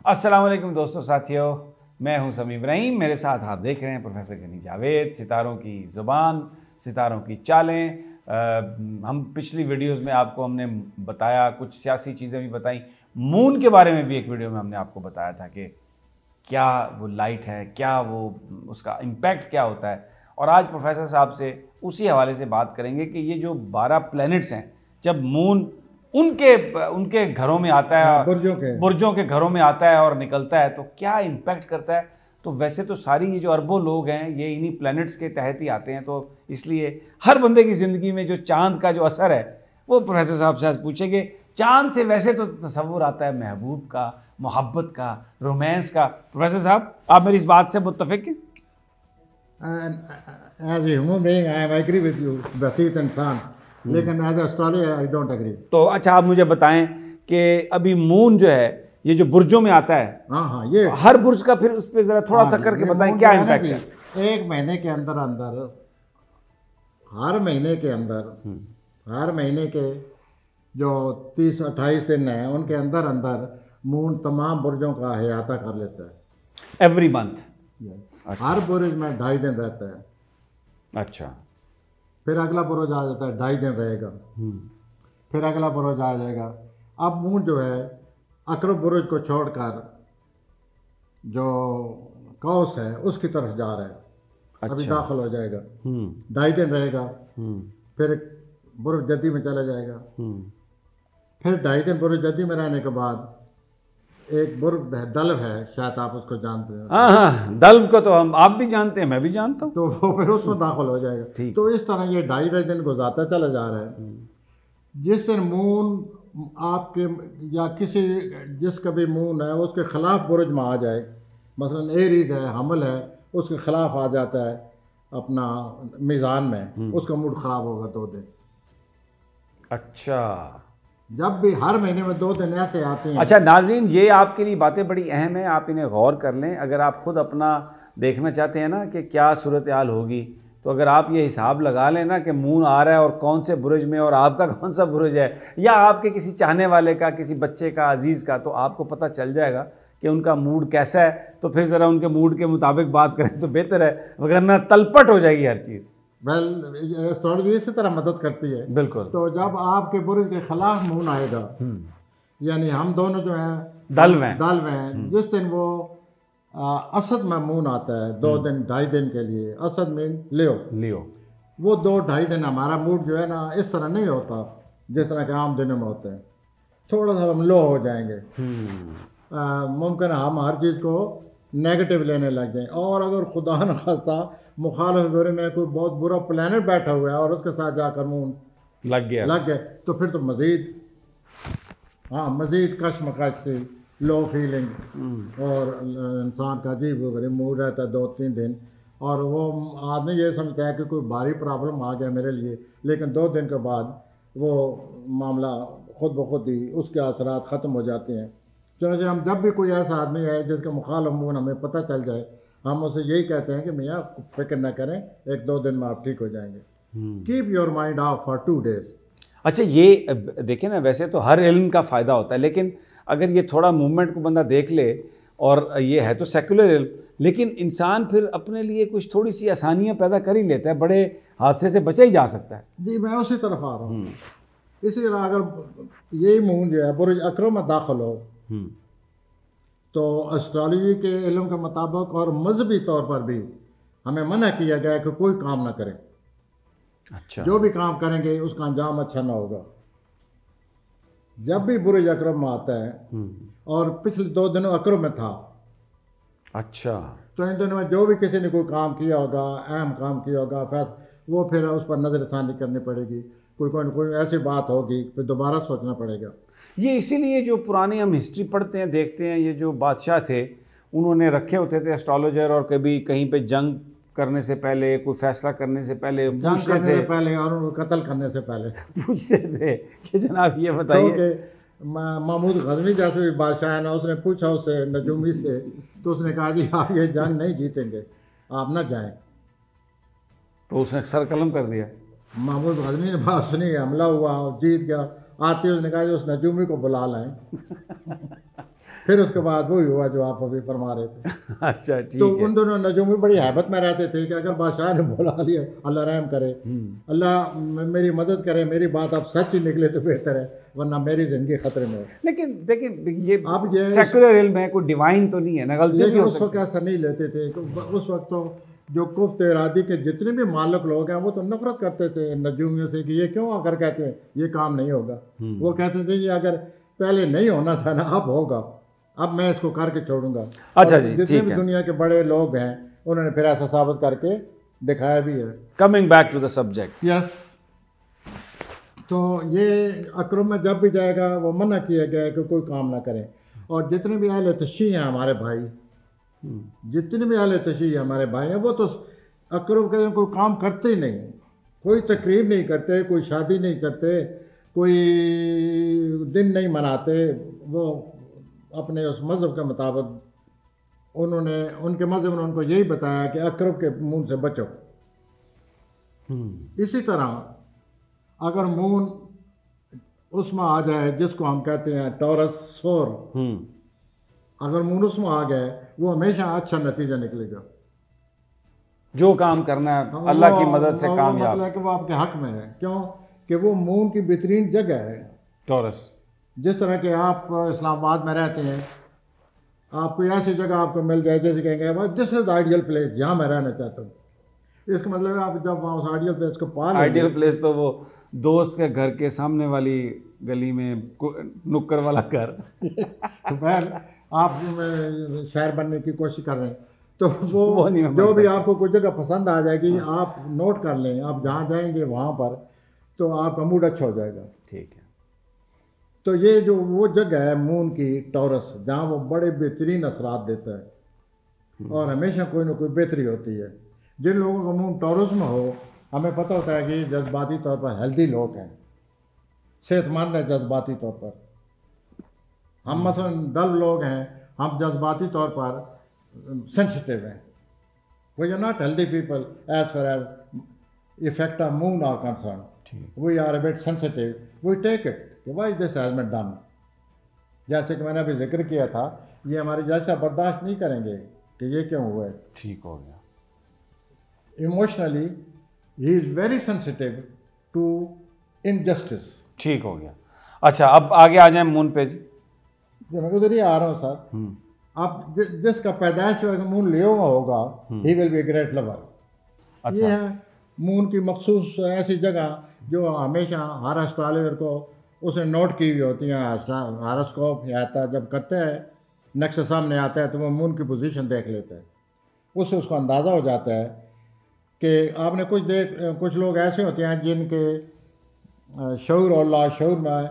السلام علیکم دوستوں ساتھیوں، میں ہوں سمیع ابراہیم، میرے ساتھ آپ دیکھ رہے ہیں پروفیسر غنی جاوید۔ ستاروں کی زبان، ستاروں کی چالیں۔ ہم پچھلی ویڈیوز میں آپ کو ہم نے بتایا، کچھ سیاسی چیزیں بھی بتائیں، مون کے بارے میں بھی ایک ویڈیو میں ہم نے آپ کو بتایا تھا کہ کیا وہ لائٹ ہے، کیا وہ اس کا امپیکٹ کیا ہوتا ہے۔ اور آج پروفیسر صاحب سے اسی حوالے سے بات کریں گے کہ یہ جو 12 پلینٹس ہیں، جب مون ان کے گھروں میں آتا ہے، برجوں کے گھروں میں آتا ہے اور نکلتا ہے تو کیا امپیکٹ کرتا ہے۔ تو ویسے تو ساری یہ جو اربوں لوگ ہیں یہ انہی پلینٹس کے تحت ہی آتے ہیں، تو اس لیے ہر بندے کی زندگی میں جو چاند کا جو اثر ہے وہ پروفیسر صاحب سے آج پوچھیں گے۔ چاند سے ویسے تو تصور آتا ہے محبوب کا، محبت کا، رومانس کا۔ پروفیسر صاحب، آپ میری اس بات سے متفق ہیں؟ As a human being I agree with you, بسیط انسان، لیکن as a astrologer I don't agree. تو اچھا آپ مجھے بتائیں کہ ابھی مون جو ہے یہ جو برجوں میں آتا ہے، ہاں یہ ہر برج کا پھر اس پہ ذرا تھوڑا سا کر کے بتائیں کیا امپیکٹ ہے۔ ایک مہینے کے اندر ہر مہینے کے جو 30-28 دن ہیں ان کے اندر مون تمام برجوں کا احاطہ کر لیتا ہے ایوری منتھ۔ ہر برج میں 2.5 دن رہتا ہے۔ اچھا، پھر اگلا برج آ جاتا ہے، 2.5 دن رہے گا، پھر اگلا برج آ جائے گا۔ اب مون جو ہے عقرب برج کو چھوڑ کر جو قوس ہے اس کی طرف جا رہا ہے، ابھی داخل ہو جائے گا، 2.5 دن رہے گا، پھر برج جدی میں چلا جائے گا، پھر 2.5 دن برج جدی میں رہنے کے بعد ایک برج دلو ہے، شاید آپ اس کو جانتے ہیں۔ ہاں، دلو کو تو آپ بھی جانتے ہیں، میں بھی جانتا ہوں۔ تو وہ پھر اس میں داخل ہو جائے گا۔ تو اس طرح یہ 2.5 دن گزارتا چلا جا رہا ہے۔ جس دن مون آپ کے یا جس کا بھی مون ہے اس کے خلاف برج میں آ جائے، مثلا ایریز ہے، حمل ہے، اس کے خلاف آ جاتا ہے اپنا میزان میں، اس کا موڈ خراب ہوگا 2 دن۔ اچھا، جب بھی ہر مہینے میں 2 دن ایسے آتے ہیں۔ اچھا ناظرین، یہ آپ کے لیے باتیں بڑی اہم ہیں، آپ انہیں غور کر لیں۔ اگر آپ خود اپنا دیکھنا چاہتے ہیں نا کہ کیا صورتحال ہوگی، تو اگر آپ یہ حساب لگا لیں نا کہ مون آ رہا ہے اور کون سے برج میں اور آپ کا کون سا برج ہے، یا آپ کے کسی چاہنے والے کا، کسی بچے کا، عزیز کا، تو آپ کو پتہ چل جائے گا کہ ان کا موڈ کیسا ہے۔ تو پھر ذرا ان کے موڈ کے مطابق بات کریں تو بہتر ہے، وگرنہ تلپٹ ہو جائے گی ہر چیز۔ ایسٹرالوجی اسی طرح مدد کرتی ہے۔ بالکل۔ تو جب آپ کے برج کے خلاف مون آئے گا، یعنی ہم دونوں جو ہیں دلو ہیں، جس دن وہ اسد میں مون آتا ہے 2 دن 2.5 دن کے لیے، اسد مین لیو، وہ 2-2.5 دن ہمارا موڈ جو ہے نا اس طرح نہیں ہوتا جس طرح کہ عام دنوں میں ہوتے ہیں، تھوڑا سا ہم لو ہو جائیں گے، ممکن ہے ہم ہر چیز کو نیگیٹو لینے لگ جائیں، اور اگر خدا نخواستہ مخالف برے میں کوئی بہت برا پلانٹ بیٹھا ہوا ہے اور اس کے ساتھ جا کر مون لگ گئے تو پھر تو مزید کشمکش سے لو فیلنگ، اور انسان کا عجیب وغیرہ موڈ رہتا ہے 2-3 دن، اور وہ آدمی یہ سمجھتا ہے کہ کوئی بھاری پرابلم آ گیا میرے لیے، لیکن 2 دن کے بعد وہ معاملہ خود بخود ہی اس کے اثرات ختم ہو جاتے ہیں۔ چنانچہ ہم جب بھی کوئی ایسا آدمی ہے جس کا مخالف مون ہمیں پتہ چل جائے، ہم اسے یہی کہتے ہیں کہ میاں فکر نہ کریں، 1-2 دن میں آپ ٹھیک ہو جائیں گے۔ Keep your mind of for 2 days۔ اچھا، یہ دیکھیں نا، ویسے تو ہر علم کا فائدہ ہوتا ہے، لیکن اگر یہ تھوڑا موومنٹ کو بندہ دیکھ لے، اور یہ ہے تو سیکولر علم، لیکن انسان پھر اپنے لیے کچھ تھوڑی سی آسانیاں پیدا کر ہی لیتا ہے، بڑے حادثے سے بچا ہی جا سکتا ہے۔ جی، میں اسی طرف آ رہا ہوں۔ اسی طرح اگر یہی مون جو ہے برج عقرب میں داخل ہو تو اسٹرالوجی کے علم کے مطابق اور مذہبی طور پر بھی ہمیں منع کیا گیا ہے کہ کوئی کام نہ کریں۔ اچھا، جو بھی کام کریں گے اس کا انجام اچھا نہ ہوگا۔ جب بھی برج عقرب میں آتا ہے، اور پچھلے 2 دنوں عقرب میں تھا، اچھا، تو ان دنوں میں جو بھی کسی نے کوئی کام کیا ہوگا، اہم کام کیا ہوگا، وہ پھر اس پر نظر ثانی کرنی پڑے گی، کوئی ایسی بات ہوگی پھر دوبارہ سوچنا پڑے گا۔ یہ اسی لیے جو پرانی ہم ہسٹری پڑھتے ہیں، دیکھتے ہیں، یہ جو بادشاہ تھے انہوں نے رکھے ہوتے تھے اسٹرالوجر، اور کبھی کہیں پہ جنگ کرنے سے پہلے، کوئی فیصلہ کرنے سے پہلے، جنگ کرنے سے پہلے اور قتل کرنے سے پہلے پوچھتے تھے کہ جناب یہ بتائیے۔ محمود غزنوی جیسے بھی بادشاہ ہے نا، اس نے پوچھا اس سے نجومی سے، تو اس نے کہا جی آپ یہ جنگ نہیں جیتیں گے، آپ نہ جائیں، تو اس نے سر قلم کر دیا۔ محمود غزنوی نے بات سنی، حملہ ہوا، جیت گیا، آتے اس نے کہا جی اس نجومی کو بلا لائیں۔ پھر اس کے بعد وہی ہوا جو آپ ابھی فرما رہے تھے. اچھا ٹھیک تو ہے. ان دونوں نجوم بھی بڑی ہیبت میں رہتے تھے کہ اگر بادشاہ نے بلا لیا اللہ رحم کرے, اللہ میری مدد کرے, میری بات اب سچ ہی نکلے تو بہتر ہے, ورنہ میری زندگی خطرے میں ہے. لیکن دیکھیں یہ سیکولر علم ہے, کوئی ڈیوائن تو نہیں ہے نا, غلطی بھی ہو اس وقت ایسا نہیں لیتے تھے. اس وقت تو جو کفت ارادی کے جتنے بھی مالک لوگ ہیں وہ تو نفرت کرتے تھے نجومیوں سے کہ یہ کیوں آ کر کہتے ہیں یہ کام نہیں ہوگا. وہ کہتے تھے کہ اگر پہلے نہیں ہونا تھا نا اب ہوگا, اب میں اس کو کر کے چھوڑوں گا. اچھا جی جتنے بھی دنیا کے بڑے لوگ ہیں انہوں نے پھر ایسا ثابت کر کے دکھایا بھی ہے. Coming back to the subject. Yes. تو یہ اکرم میں جب بھی جائے گا وہ منع کیا گیا ہے کہ کوئی کام نہ کریں. اور جتنے بھی اہل تشیع ہیں ہمارے بھائی, جتنے بھی اہل تشیع ہمارے بھائی ہیں, وہ تو اکرم کے کوئی کام کرتے ہی نہیں, کوئی تقریب نہیں کرتے, کوئی شادی نہیں کرتے, کوئی دن نہیں مناتے. وہ اپنے اس مذہب کے مطابق انہوں نے, ان کے مذہب نے ان کو یہی بتایا کہ اکرم کے مون سے بچو. اسی طرح اگر مون اس میں آ جائے جس کو ہم کہتے ہیں ٹورس سور, اگر مون اس میں آ گئے وہ ہمیشہ اچھا نتیجہ نکلے گا. جو کام کرنا ہے اللہ کی مدد سے کامیاب. مطلب ہے کہ وہ آپ کے حق میں ہے. کیوں کہ وہ مون کی بہترین جگہ ہے. ٹورس جس طرح کہ آپ اسلام آباد میں رہتے ہیں, آپ کوئی ایسی جگہ آپ کو مل جائے جیسے کہیں گے دس از آئیڈیل پلیس, یہاں میں رہنا چاہتا ہوں. اس کا مطلب ہے آپ جب وہاں اس آئیڈیل پلیس کو پا لیں, آئیڈیل پلیس تو وہ دوست کے گھر کے سامنے والی گلی میں نکر والا گھر. خیر آپ شہر بننے کی کوشش کر رہے ہیں تو وہ جو بھی آپ کو کوئی جگہ پسند آ جائے گی آپ نوٹ کر لیں, آپ جہاں جائیں گے وہاں پر تو آپ کا موڈ اچھا ہو جائے گا. ٹھیک ہے. تو یہ جو وہ جگہ ہے مون کی ٹورس, جہاں وہ بڑے بہترین اثرات دیتا ہے اور ہمیشہ کوئی نہ کوئی بہتری ہوتی ہے. جن لوگوں کا مون ٹورس میں ہو, ہمیں پتہ ہوتا ہے کہ جذباتی طور پر ہیلدی لوگ ہیں, صحت مند ہیں جذباتی طور پر. ہم مثلا ڈل لوگ ہیں, ہم جذباتی طور پر سینسٹیو ہیں. We are not healthy people as far as effect of moon are concerned. We are a bit sensitive. We take it. Why this has been done? جیسے کہ میں نے ابھی ذکر کیا تھا, یہ ہماری جیسا برداشت نہیں کریں گے کہ یہ کیوں ہوا ہے. ٹھیک ہو گیا. Emotionally, he is very sensitive to injustice. ٹھیک ہو گیا. اچھا اب آگے آ جائیں مون پہ. جی میں ادھر ہی آ رہا ہوں سر. اب جس کا پیدائش مون لیو میں ہوگا, he will be a great lover. یہ ہے مون کی مخصوص ایسی جگہ جو ہمیشہ ہر اسٹرالر کو اسے نوٹ کی ہوئی ہوتی ہیں. ہاراسکوپ آتا جب کرتا ہے, نقشہ سامنے آتا ہے تو وہ مون کی پوزیشن دیکھ لیتا ہے. اس سے اس کو اندازہ ہو جاتا ہے کہ آپ نے کچھ لوگ ایسے ہوتے ہیں جن کے شعور اور لاشعور میں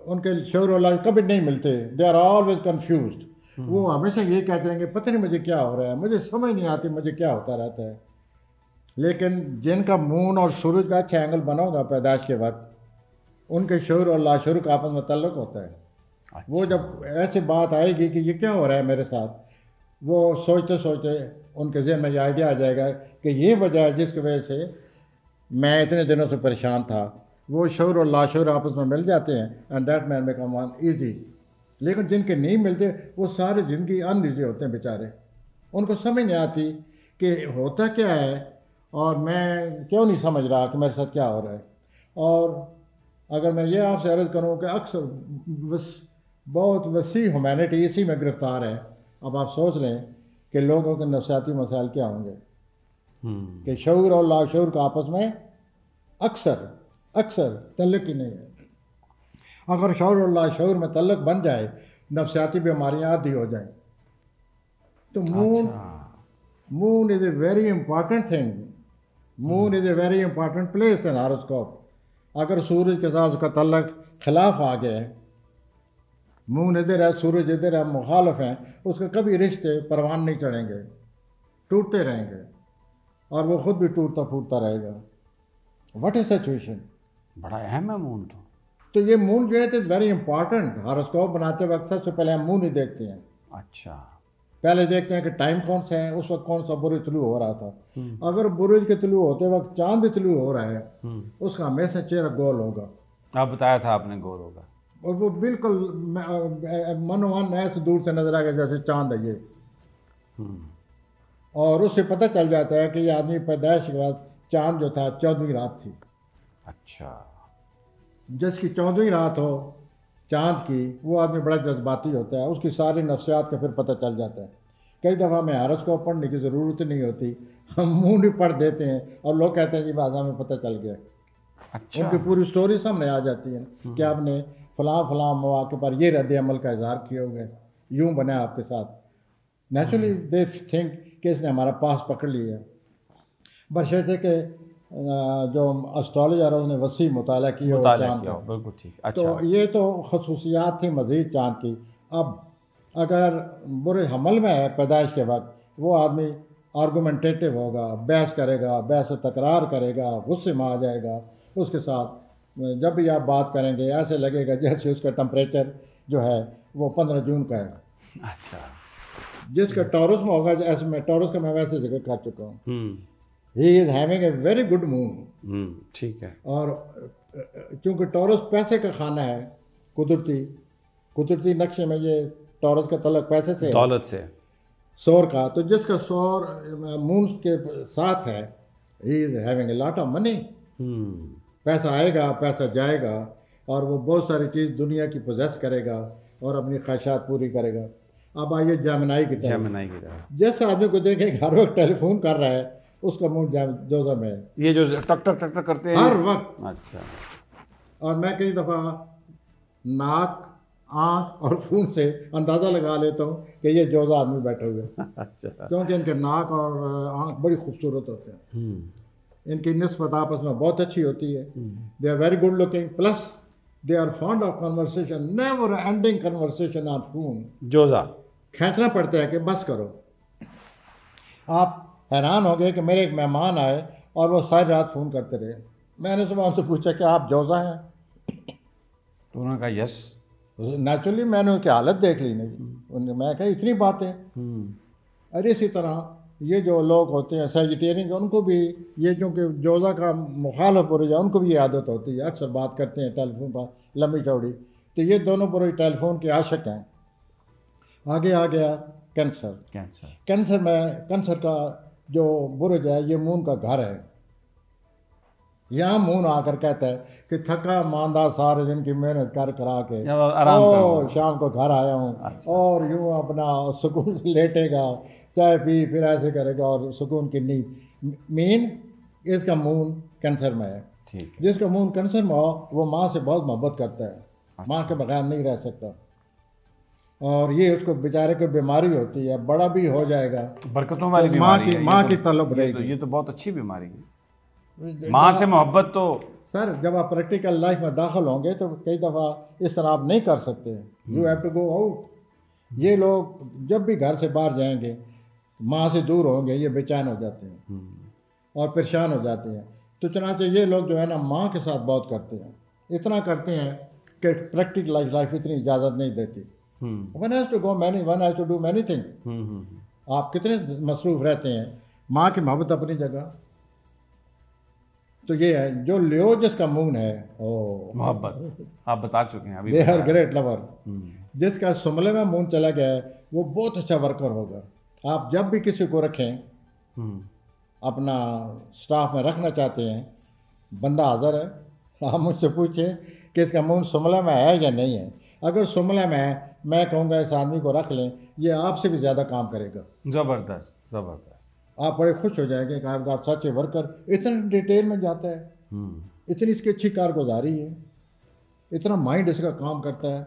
ان کے شعور اور لاشعور کبھی نہیں ملتے. They are always confused. وہ ہمیشہ یہ کہتے ہیں کہ پتہ نہیں مجھے کیا ہو رہا ہے, مجھے سمجھ نہیں آتی مجھے کیا ہوتا رہتا ہے. لیکن جن کا مون اور سورج کا اچھا اینگل بنا ہوگا پیدائش کے وقت, ان کے شعور اور لاشعور کا آپس میں تعلق ہوتا ہے. وہ جب ایسی بات آئے گی کہ یہ کیا ہو رہا ہے میرے ساتھ, وہ سوچتے سوچتے ان کے ذہن میں یہ آئیڈیا آ جائے گا کہ یہ وجہ ہے جس کی وجہ سے میں اتنے دنوں سے پریشان تھا. وہ شعور اور لاشعور آپس میں مل جاتے ہیں and that man become one easy. لیکن جن کے نہیں ملتے وہ ساری زندگی ان ایزی ہوتے ہیں بیچارے. ان کو سمجھ نہیں آتی کہ ہوتا کیا ہے اور میں کیوں نہیں سمجھ رہا کہ میرے ساتھ کیا ہو رہا ہے. اور اگر میں یہ آپ سے عرض کروں کہ اکثر بہت وسیع ہیومینٹی اسی میں گرفتار ہے. اب آپ سوچ لیں کہ لوگوں کے نفسیاتی مسائل کیا ہوں گے کہ شعور اور لاشعور کا آپس میں اکثر تعلق ہی نہیں ہے. اگر شعور اور لاشعور میں تعلق بن جائے, نفسیاتی بیماریاں عادی ہو جائیں. تو moon is a very important thing. Moon is a very important place in horoscope. اگر سورج کے ساتھ اس کا تعلق خلاف آ گیا ہے, مون ادھر ہے سورج ادھر ہے, مخالف ہیں, اس کے کبھی رشتے پروان نہیں چڑھیں گے, ٹوٹتے رہیں گے اور وہ خود بھی ٹوٹتا پھوٹتا رہے گا. What is situation. بڑا اہم ہے مون. تو یہ مون جو ہے اٹ از ویری امپارٹنٹ. ہاراسکوپ بناتے وقت سب سے پہلے ہم مون ہی دیکھتے ہیں. اچھا پہلے دیکھتے ہیں کہ ٹائم کون سا ہے, اس وقت کون سا برج طلوع ہو رہا تھا. اگر برج کے طلوع ہوتے وقت چاند بھی طلوع ہو رہا ہے, اس کا ہمیشہ چہرہ گول ہوگا. آپ بتایا تھا آپ نے گول ہوگا. اور وہ بالکل منوان ایسے دور سے نظر آ گیا جیسے چاند ہے یہ، اور اس سے پتہ چل جاتا ہے کہ یہ آدمی پیدائش کے بعد چاند جو تھا 14ویں رات تھی. اچھا. جس کی 14ویں رات ہو چاند کی، وہ آدمی بڑا جذباتی ہوتا ہے، اس کی ساری نفسیات کا پھر پتہ چل جاتا ہے. کئی دفعہ ہمیں ہاروسکوپ پڑھنے کی ضرورت نہیں ہوتی، ہم منہ نہیں پڑھ دیتے ہیں اور لوگ کہتے ہیں جی بات ہمیں پتہ چل گیا. اچھا. ان کی پوری سٹوری سامنے آ جاتی ہے کہ آپ نے فلاں فلاں مواقع پر یہ رد عمل کا اظہار کیے ہوئے، یوں بنا آپ کے ساتھ. نیچرلی دے تھنک کہ اس نے ہمارا پاس پکڑ لیا. برشتے کہ جو اسٹرالوجر ہے اس نے وسیع مطالعہ کیا چاند کا. بالکل ٹھیک. تو اچھا. یہ تو خصوصیات تھی مزید چاند کی. اب اگر برے حمل میں ہے پیدائش کے وقت، وہ آدمی آرگومنٹیٹو ہوگا، بحث کرے گا، بحث و تکرار کرے گا، غصے میں آ جائے گا. اس کے ساتھ جب بھی آپ بات کریں گے ایسے لگے گا جیسے اس کا ٹمپریچر جو ہے وہ 15 جون کا ہے. اچھا. جس کا ٹورس میں ہوگا، ایسے میں ٹورس کا میں ویسے ذکر کر چکا ہوں. He is having a very good moon. ٹھیک ہے. اور چونکہ ٹورس پیسے کا خانہ ہے، قدرتی نقشے میں یہ ٹورس کا تعلق پیسے سے، دولت سے، سور کا. تو جس کا سور مون کے ساتھ ہے، ہی is having a lot of money. پیسہ آئے گا، پیسہ جائے گا، اور وہ بہت ساری چیز دنیا کی پوزیس کرے گا اور اپنی خواہشات پوری کرے گا. اب آئیے جیمنائی کی طرف. جیسے آدمی کو دیکھیں کہ ہر وقت ٹیلی فون کر رہا ہے، اس کا منہ جوزہ میں ہے. یہ جو ٹک ٹک ٹک ٹک کرتے ہیں ہر وقت. اچھا. اور میں کئی دفعہ ناک، آنکھ اور خون سے اندازہ لگا لیتا ہوں کہ یہ جوزہ آدمی بیٹھے ہوئے. اچھا. کیونکہ ان کے ناک اور آنکھ بڑی خوبصورت ہوتے ہیں. ان کی نسبت آپس میں بہت اچھی ہوتی ہے. They are very good looking, plus they are fond of conversation, never ending conversation on phone. جوزہ کھینچنا پڑتا ہے کہ بس کرو. آپ حیران ہو گئے کہ میرے ایک مہمان آئے اور وہ ساری رات فون کرتے رہے. میں نے صبح ان سے پوچھا کہ آپ جوزہ ہیں؟ تو انہوں نے کہا یس. نیچرلی میں نے ان کی حالت دیکھ لی نہیں. میں کہا اتنی باتیں. اور اسی طرح یہ جو لوگ ہوتے ہیں سیجیٹیرین، ان کو بھی یہ چونکہ جوزہ کا مخالف ہو رہا ہے، ان کو بھی یہ عادت ہوتی ہے، اکثر بات کرتے ہیں ٹیلی فون پر لمبی چوڑی. تو یہ دونوں پورے ٹیلی فون کے عاشق ہیں. آگے آ گیا کینسر میں کینسر کا جو برج ہے یہ مون کا گھر ہے. یہاں مون آ کر کہتا ہے کہ تھکا ماندہ سارے دن کی محنت کرا کے شام کو گھر آیا ہوں. اور یوں اپنا سکون سے لیٹے گا، چائے پی، پھر ایسے کرے گا اور سکون کی نیند. مین اس کا مون کینسر میں ہے. جس کا مون کینسر میں ہو وہ ماں سے بہت محبت کرتا ہے، ماں کے بغیر نہیں رہ سکتا. اور یہ اس کو بیچارے کو بیماری ہوتی ہے، بڑا بھی ہو جائے گا، برکتوں والی بیماری ہے. ماں کی طلب رہے گی. یہ تو بہت اچھی بیماری ہے. ماں سے محبت تو سر جب آپ پریکٹیکل لائف میں داخل ہوں گے تو کئی دفعہ اس طرح آپ نہیں کر سکتے. You have to go out. یہ لوگ جب بھی گھر سے باہر جائیں گے، ماں سے دور ہوں گے، یہ بے چین ہو جاتے ہیں اور پریشان ہو جاتے ہیں. تو چنانچہ یہ لوگ جو ہے نا ماں کے ساتھ بہت کرتے ہیں، اتنا کرتے ہیں کہ پریکٹیکل لائف اتنی اجازت نہیں دیتی. One has to go many, one has to do many thing. آپ کتنے مصروف رہتے ہیں. ماں کی محبت اپنی جگہ. تو یہ ہے جو لیو جس کا مون ہے محبت، آپ بتا چکے ہیں ابھی. They are great lover. جس کا سملے میں مون چلا گیا ہے وہ بہت اچھا ورکر ہوگا. آپ جب بھی کسی کو رکھیں، اپنا سٹاف میں رکھنا چاہتے ہیں، بندہ حاضر ہے. آپ مجھ سے پوچھیں کہ اس کا مون سملے میں ہے یا نہیں ہے. اگر سملے میں ہے، میں کہوں گا اس آدمی کو رکھ لیں، یہ آپ سے بھی زیادہ کام کرے گا. زبردست زبردست. آپ بڑے خوش ہو جائیں گے کہ آپ کا سچ ورکر اتنا ڈیٹیل میں جاتا ہے، اتنی اس کی اچھی کارگزاری ہے، اتنا مائنڈ اس کا کام کرتا ہے.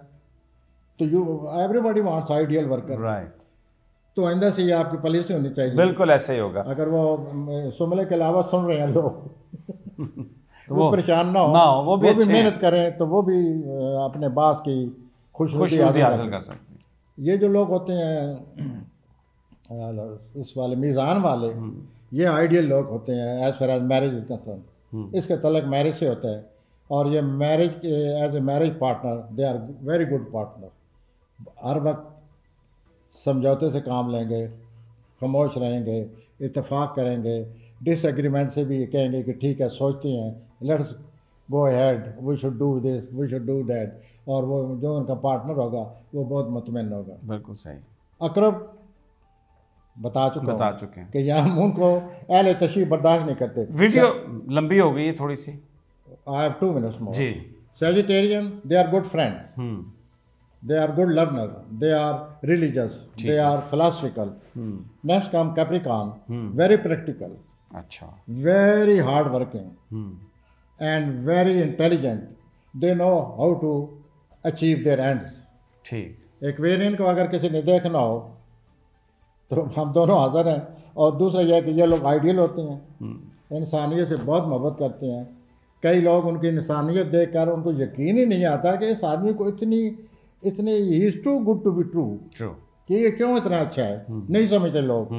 تو every body wants ideal worker. Right. تو آئندہ سے یہ آپ کی پالیسی ہونی چاہیے. بالکل ایسے ہی ہوگا. اگر وہ سملے کے علاوہ سن رہے ہیں لوگ تو وہ پریشان نہ ہو، وہ بھی محنت کریں تو وہ بھی اپنے باس کی خوشنودی حاصل کر سکتے ہیں. یہ جو لوگ ہوتے ہیں اس والے میزان والے، یہ آئیڈیل لوگ ہوتے ہیں as far as marriage is concern. اس کا تعلق میرج سے ہوتا ہے. اور یہ marriage as a marriage partner they are very good partner. ہر وقت سمجھوتے سے کام لیں گے، خاموش رہیں گے، اتفاق کریں گے. ڈس ایگریمنٹ سے بھی کہیں گے کہ ٹھیک ہے، سوچتے ہیں، let's go ahead we should do this we should do that, اور وہ جو ان کا پارٹنر ہوگا وہ بہت مطمئن ہوگا. بالکل صحیح. اقرب بتا چکے ہیں کہ یہاں ہم ان کو اہل تشیع برداشت نہیں کرتے. ویڈیو لمبی ہو گئی ہے تھوڑی سی. I have 2 minutes more. G. Sagittarian, they are good friends. They are good learners. They are religious. They are philosophical. Next come Capricorn, very practical. اچھا. Very hard working. And very intelligent. They know how to achieve their ends. ٹھیک. Aquarian کو اگر کسی نے دیکھنا ہو تو ہم دونوں حاضر ہیں. اور دوسرا یہ کہ یہ لوگ آئیڈیل ہوتے ہیں, انسانیت سے بہت محبت کرتے ہیں. کئی لوگ ان کی انسانیت دیکھ کر ان کو یقین ہی نہیں آتا کہ اس آدمی کو اتنی he is too good to be true, کہ یہ کیوں اتنا اچھا ہے. نہیں سمجھتے لوگ.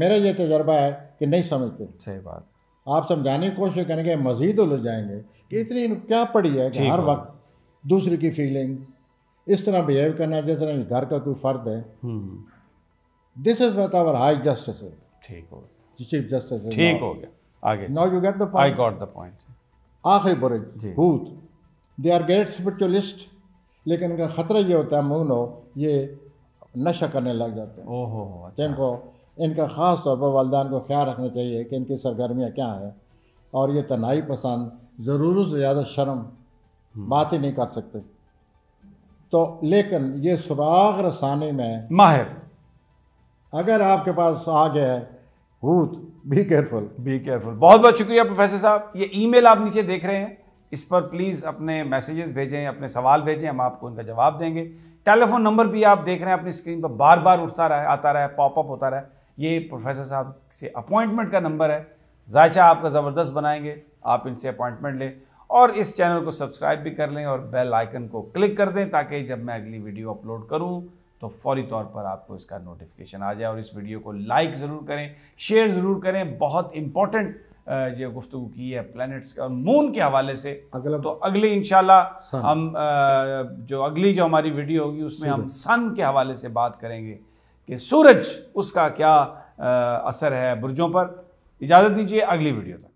میرا یہ تجربہ ہے کہ نہیں سمجھتے. صحیح بات. آپ سمجھانے کی کوشش کریں گے مزید ہو جائیں گے کہ اتنی کیا پڑی ہے کہ ہر وقت دوسرے کی فیلنگ اس طرح بیہیو کرنا جس طرح گھر کا کوئی فرد ہے. This is what our high justice ہے. ٹھیک ہو گیا. Chief justice. ٹھیک ہو گیا. آگے. Now you get the point. I got the point. آخری برج ہوت, دے آر گریٹ اسپرچولیسٹ, لیکن ان کا خطرہ یہ ہوتا ہے مونو یہ نشہ کرنے لگ جاتے ہیں. ان کو ان کا خاص طور پر والدین کو خیال رکھنا چاہیے کہ ان کی سرگرمیاں کیا ہیں, اور یہ تنہائی پسند, ضرورت سے زیادہ شرم, بات ہی نہیں کر سکتے. تو لیکن یہ سراغ رسانے میں ماہر. اگر آپ کے پاس آ گیا ہے ہوت, بی کیئرفل. بہت بہت شکریہ پروفیسر صاحب. یہ ای میل آپ نیچے دیکھ رہے ہیں, اس پر پلیز اپنے میسیجز بھیجیں, اپنے سوال بھیجیں, ہم آپ کو ان کا جواب دیں گے. ٹیلی فون نمبر بھی آپ دیکھ رہے ہیں اپنی اسکرین پر, بار بار اٹھتا رہا ہے, آتا رہا ہے, پاپ اپ ہوتا رہا ہے. یہ پروفیسر صاحب سے اپوائنٹمنٹ کا نمبر ہے. ذائچہ آپ کا زبردست بنائیں گے, آپ ان سے اپوائنٹمنٹ لیں اور اس چینل کو سبسکرائب بھی کر لیں اور بیل آئیکن کو کلک کر دیں تاکہ جب میں اگلی ویڈیو اپلوڈ کروں تو فوری طور پر آپ کو اس کا نوٹیفیکیشن آ جائے. اور اس ویڈیو کو لائک ضرور کریں, شیئر ضرور کریں. بہت امپورٹنٹ یہ گفتگو کی ہے پلانٹس اور مون کے حوالے سے. تو اگلی انشاءاللہ ہم جو ہماری ویڈیو ہوگی اس میں ہم سن کے حوالے سے بات کریں گے کہ سورج اس کا کیا اثر ہے برجوں پر. اجازت دیجیے, اگلی ویڈیو تک.